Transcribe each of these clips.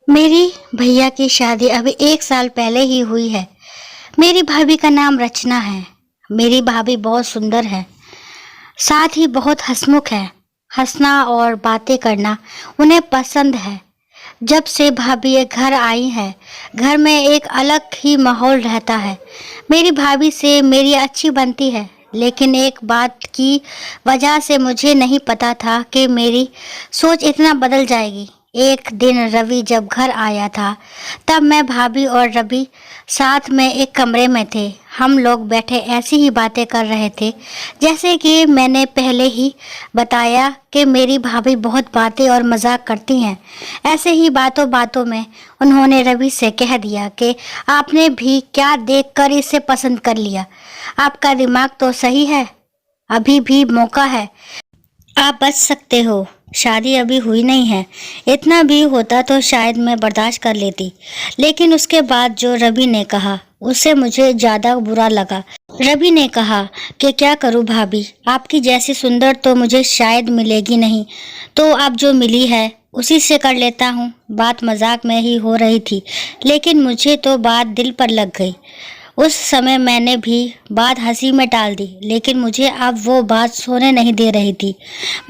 मेरी भैया की शादी अभी 1 साल पहले ही हुई है। मेरी भाभी का नाम रचना है। मेरी भाभी बहुत सुंदर है, साथ ही बहुत हंसमुख है। हंसना और बातें करना उन्हें पसंद है। जब से भाभी ये घर आई है, घर में एक अलग ही माहौल रहता है। मेरी भाभी से मेरी अच्छी बनती है, लेकिन एक बात की वजह से मुझे नहीं पता था कि मेरी सोच इतना बदल जाएगी। एक दिन रवि जब घर आया था, तब मैं भाभी और रवि साथ में एक कमरे में थे। हम लोग बैठे ऐसी ही बातें कर रहे थे, जैसे कि मैंने पहले ही बताया कि मेरी भाभी बहुत बातें और मजाक करती हैं। ऐसे ही बातों बातों में उन्होंने रवि से कह दिया कि आपने भी क्या देखकर इसे पसंद कर लिया। आपका दिमाग तो सही है, अभी भी मौका है, आप बच सकते हो। शादी अभी हुई नहीं है। इतना भी होता तो शायद मैं बर्दाश्त कर लेती, लेकिन उसके बाद जो रवि ने कहा उससे मुझे ज़्यादा बुरा लगा। रवि ने कहा कि क्या करूं भाभी, आपकी जैसी सुंदर तो मुझे शायद मिलेगी नहीं, तो अब जो मिली है उसी से कर लेता हूं। बात मजाक में ही हो रही थी, लेकिन मुझे तो बात दिल पर लग गई। उस समय मैंने भी बात हंसी में टाल दी, लेकिन मुझे अब वो बात सोने नहीं दे रही थी।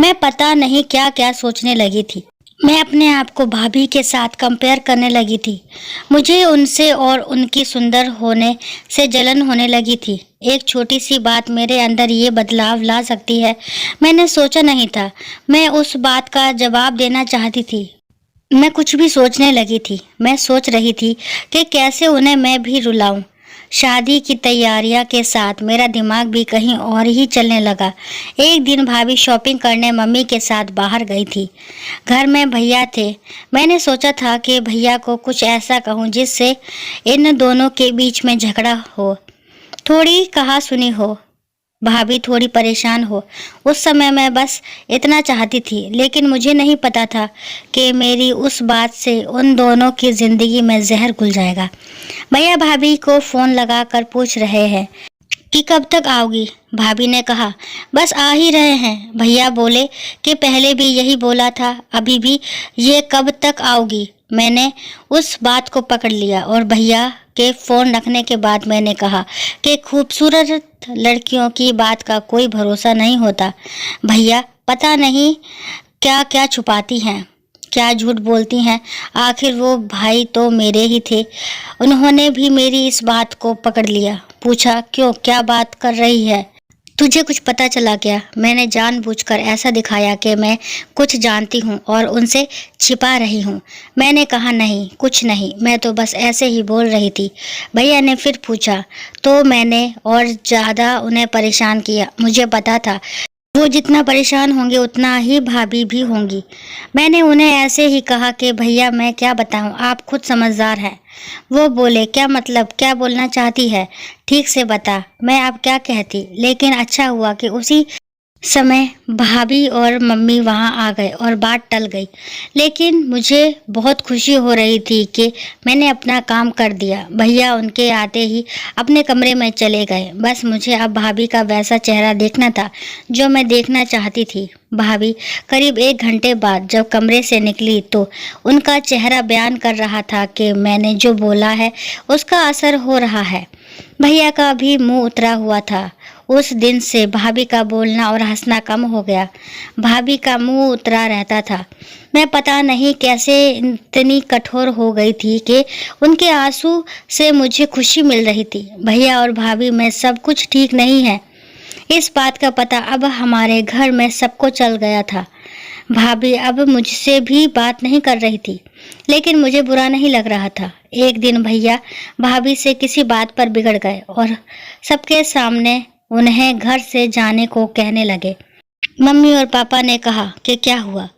मैं पता नहीं क्या क्या सोचने लगी थी। मैं अपने आप को भाभी के साथ कंपेयर करने लगी थी। मुझे उनसे और उनकी सुंदर होने से जलन होने लगी थी। एक छोटी सी बात मेरे अंदर ये बदलाव ला सकती है, मैंने सोचा नहीं था। मैं उस बात का जवाब देना चाहती थी। मैं कुछ भी सोचने लगी थी। मैं सोच रही थी कि कैसे उन्हें मैं भी रुलाऊं। शादी की तैयारियां के साथ मेरा दिमाग भी कहीं और ही चलने लगा। एक दिन भाभी शॉपिंग करने मम्मी के साथ बाहर गई थी। घर में भैया थे। मैंने सोचा था कि भैया को कुछ ऐसा कहूँ जिससे इन दोनों के बीच में झगड़ा हो, थोड़ी कहा सुनी हो, भाभी थोड़ी परेशान हो। उस समय मैं बस इतना चाहती थी, लेकिन मुझे नहीं पता था कि मेरी उस बात से उन दोनों की जिंदगी में जहर घुल जाएगा। भैया भाभी को फोन लगाकर पूछ रहे हैं कि कब तक आओगी। भाभी ने कहा बस आ ही रहे हैं। भैया बोले कि पहले भी यही बोला था, अभी भी ये कब तक आओगी। मैंने उस बात को पकड़ लिया और भैया के फोन रखने के बाद मैंने कहा कि खूबसूरत लड़कियों की बात का कोई भरोसा नहीं होता। भैया पता नहीं क्या क्या छुपाती हैं, क्या झूठ बोलती हैं। आखिर वो भाई तो मेरे ही थे। उन्होंने भी मेरी इस बात को पकड़ लिया। पूछा क्यों, क्या बात कर रही है, तुझे कुछ पता चला क्या। मैंने जानबूझकर ऐसा दिखाया कि मैं कुछ जानती हूँ और उनसे छिपा रही हूँ। मैंने कहा नहीं, कुछ नहीं, मैं तो बस ऐसे ही बोल रही थी। भैया ने फिर पूछा तो मैंने और ज़्यादा उन्हें परेशान किया। मुझे पता था वो जितना परेशान होंगे उतना ही भाभी भी होंगी। मैंने उन्हें ऐसे ही कहा कि भैया मैं क्या बताऊं, आप खुद समझदार हैं। वो बोले क्या मतलब, क्या बोलना चाहती है, ठीक से बता, मैं अब क्या कहती। लेकिन अच्छा हुआ कि उसी समय भाभी और मम्मी वहां आ गए और बात टल गई। लेकिन मुझे बहुत खुशी हो रही थी कि मैंने अपना काम कर दिया। भैया उनके आते ही अपने कमरे में चले गए। बस मुझे अब भाभी का वैसा चेहरा देखना था जो मैं देखना चाहती थी। भाभी करीब 1 घंटे बाद जब कमरे से निकली तो उनका चेहरा बयान कर रहा था कि मैंने जो बोला है उसका असर हो रहा है। भैया का भी मुंह उतरा हुआ था। उस दिन से भाभी का बोलना और हंसना कम हो गया। भाभी का मुंह उतरा रहता था। मैं पता नहीं कैसे इतनी कठोर हो गई थी कि उनके आंसू से मुझे खुशी मिल रही थी। भैया और भाभी में सब कुछ ठीक नहीं है, इस बात का पता अब हमारे घर में सबको चल गया था। भाभी अब मुझसे भी बात नहीं कर रही थी, लेकिन मुझे बुरा नहीं लग रहा था। एक दिन भैया भाभी से किसी बात पर बिगड़ गए और सबके सामने उन्हें घर से जाने को कहने लगे। मम्मी और पापा ने कहा कि क्या हुआ,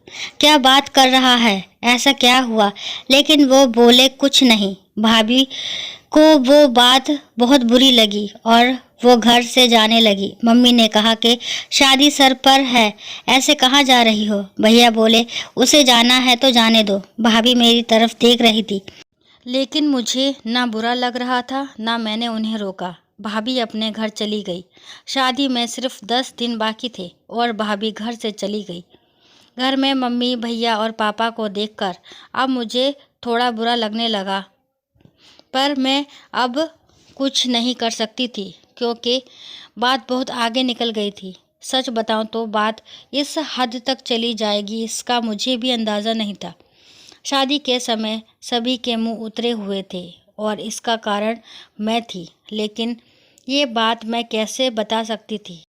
क्या बात कर रहा है, ऐसा क्या हुआ। लेकिन वो बोले कुछ नहीं। भाभी को वो बात बहुत बुरी लगी और वो घर से जाने लगी। मम्मी ने कहा कि शादी सर पर है, ऐसे कहाँ जा रही हो। भैया बोले उसे जाना है तो जाने दो। भाभी मेरी तरफ देख रही थी, लेकिन मुझे ना बुरा लग रहा था, ना मैंने उन्हें रोका। भाभी अपने घर चली गई। शादी में सिर्फ 10 दिन बाकी थे और भाभी घर से चली गई। घर में मम्मी भैया और पापा को देखकर अब मुझे थोड़ा बुरा लगने लगा, पर मैं अब कुछ नहीं कर सकती थी क्योंकि बात बहुत आगे निकल गई थी। सच बताऊं तो बात इस हद तक चली जाएगी इसका मुझे भी अंदाज़ा नहीं था। शादी के समय सभी के मुंह उतरे हुए थे और इसका कारण मैं थी, लेकिन ये बात मैं कैसे बता सकती थी।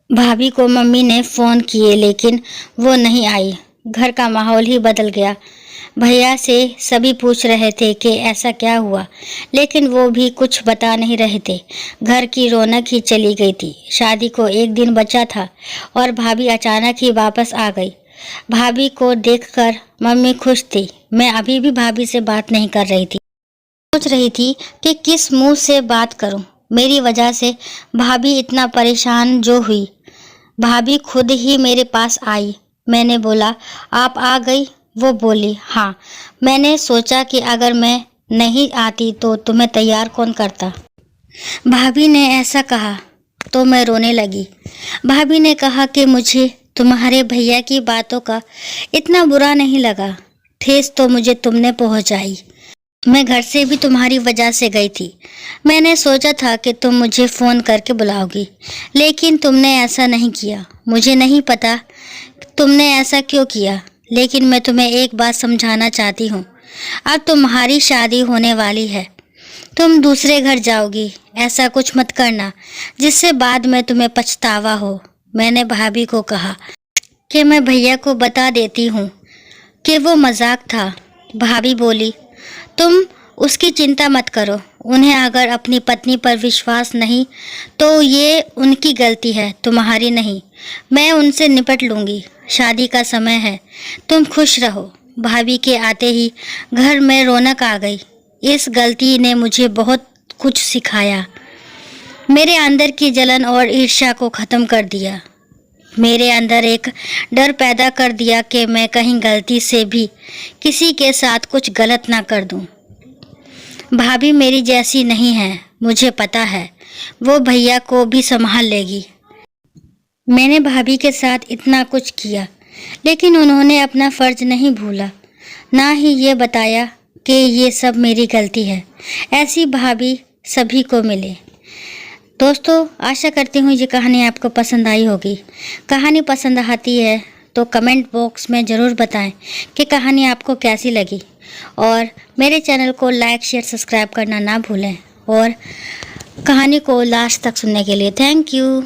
भाभी को मम्मी ने फ़ोन किए लेकिन वो नहीं आई। घर का माहौल ही बदल गया। भैया से सभी पूछ रहे थे कि ऐसा क्या हुआ, लेकिन वो भी कुछ बता नहीं रहे थे। घर की रौनक ही चली गई थी। शादी को एक दिन बचा था और भाभी अचानक ही वापस आ गई। भाभी को देखकर मम्मी खुश थी। मैं अभी भी भाभी से बात नहीं कर रही थी। सोच रही थी कि किस मुंह से बात करूं। मेरी वजह से भाभी इतना परेशान जो हुई। भाभी खुद ही मेरे पास आई। मैंने बोला, आप आ गई? वो बोली, हाँ। मैंने सोचा कि अगर मैं नहीं आती तो तुम्हें तैयार कौन करता। भाभी ने ऐसा कहा तो मैं रोने लगी। भाभी ने कहा कि मुझे तुम्हारे भैया की बातों का इतना बुरा नहीं लगा। ठेस तो मुझे तुमने पहुंचाई। मैं घर से भी तुम्हारी वजह से गई थी। मैंने सोचा था कि तुम मुझे फ़ोन करके बुलाओगी, लेकिन तुमने ऐसा नहीं किया। मुझे नहीं पता तुमने ऐसा क्यों किया, लेकिन मैं तुम्हें एक बात समझाना चाहती हूँ। अब तुम्हारी शादी होने वाली है। तुम दूसरे घर जाओगी। ऐसा कुछ मत करना जिससे बाद में तुम्हें पछतावा हो। मैंने भाभी को कहा कि मैं भैया को बता देती हूँ कि वो मजाक था। भाभी बोली, तुम उसकी चिंता मत करो। उन्हें अगर अपनी पत्नी पर विश्वास नहीं तो ये उनकी गलती है, तुम्हारी नहीं। मैं उनसे निपट लूँगी। शादी का समय है, तुम खुश रहो। भाभी के आते ही घर में रौनक आ गई। इस गलती ने मुझे बहुत कुछ सिखाया। मेरे अंदर की जलन और ईर्ष्या को ख़त्म कर दिया। मेरे अंदर एक डर पैदा कर दिया कि मैं कहीं गलती से भी किसी के साथ कुछ गलत ना कर दूं। भाभी मेरी जैसी नहीं है, मुझे पता है। वो भैया को भी संभाल लेगी। मैंने भाभी के साथ इतना कुछ किया, लेकिन उन्होंने अपना फ़र्ज नहीं भूला, ना ही ये बताया कि ये सब मेरी गलती है। ऐसी भाभी सभी को मिले। दोस्तों, आशा करती हूँ ये कहानी आपको पसंद आई होगी। कहानी पसंद आती है तो कमेंट बॉक्स में ज़रूर बताएं कि कहानी आपको कैसी लगी, और मेरे चैनल को लाइक, शेयर, सब्सक्राइब करना ना भूलें। और कहानी को लास्ट तक सुनने के लिए थैंक यू।